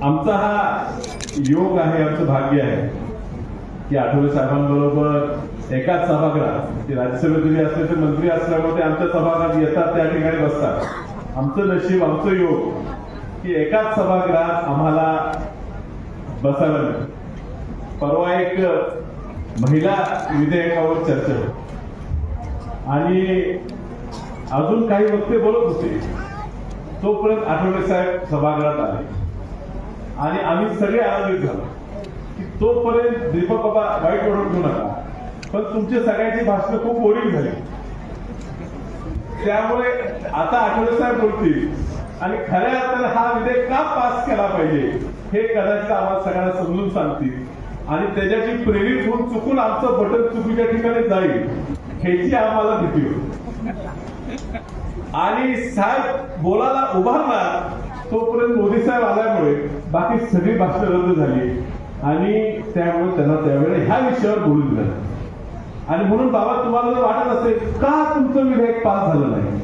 आमचा हा योग आहे, आमचं भाग्य आहे की आठवले साहेबांबरोबर एकाच सभागृहात, ते राज्यसभेत जरी असले तर मंत्री असल्यामुळे ते आमच्या सभागृहात येतात, त्या ठिकाणी बसतात. आमचं नशीब, आमचं योग की एकाच सभागृहात आम्हाला बसायला मिळतं. परवा एक महिला विधेयकावर चर्चा होती आणि अजून काही वक्ते बोलत होते. तोपर्यंत आठवले साहेब सभागृहात आले आणि आम्ही सगळे आनंदित झालो की तोपर्यंत दीपक बाबा वाईट ओळख घेऊ नका, पण तुमचे सगळ्यांची भाषणं खूप बोरिंग झाली. त्यामुळे आता आठवले साहेब बोलतील आणि खऱ्या अर्थाने हा विधेयक का पास केला पाहिजे हे कदाचित आम्हाला सगळ्यांना समजून सांगतील आणि त्याच्याची प्रेरित होऊन चुकून आमचं बटन चुकीच्या ठिकाणी जाईल ह्याची आम्हाला भीती होती. आणि साहेब बोलायला उभारला तोपर्यंत मोदी साहेब आल्यामुळे बाकी सगळी भाषणं रद्द झाली आणि त्यामुळे त्यांना त्यावेळेला ह्या विषयावर बोलू दिलं. आणि म्हणून बाबा तुम्हाला जर वाटत असेल का तुमचं विधेयक पास झालं नाही,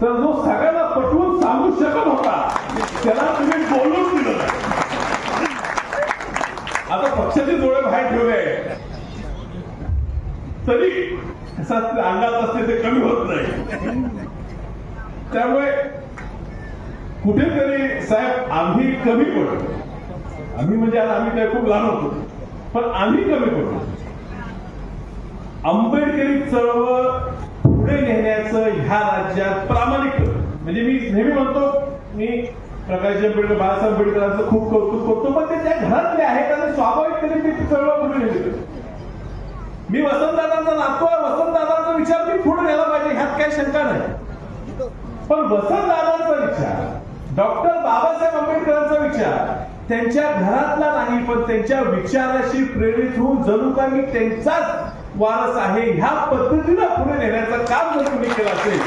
तर जो सगळ्यांना पटवून सांगू शकत होता त्याला तुम्ही बोलून दिलं. आता पक्षाचे डोळे बाहेर ठेवले तरी अंगात असते ते कमी होत नाही. त्यामुळे कुठेतरी साहेब आम्ही कमी पडतो. आम्ही म्हणजे आता आम्ही काय खूप लहान होतो, पण आम्ही कमी पडतो. आंबेडकरी चळवळ पुढे नेण्याचं ह्या राज्यात प्रामाणिक, म्हणजे मी नेहमी म्हणतो मी प्रकाश आंबेडकर, बाळासाहेब आंबेडकरांचं खूप कौतुक करतो, पण ते त्या घरातले आहेत आणि स्वाभाविकपणे मी चळवळ पुढे नेली. मी वसंतदादांचा नातो आहे, वसंतदादांचा विचार मी पुढे नेला पाहिजे ह्यात काही शंका नाही. पण वसंतदादांचा विचार, डॉक्टर बाबासाहेब आंबेडकरांचा विचार त्यांच्या घरातला नाही, पण त्यांच्या विचाराशी प्रेरित होऊन जणू का मी त्यांचाच वारस आहे ह्या पद्धतीनं पुढे नेण्याचं काम जर तुम्ही केलं असेल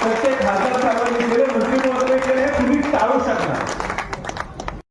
तर ते खासदार साहेबांनी केलं,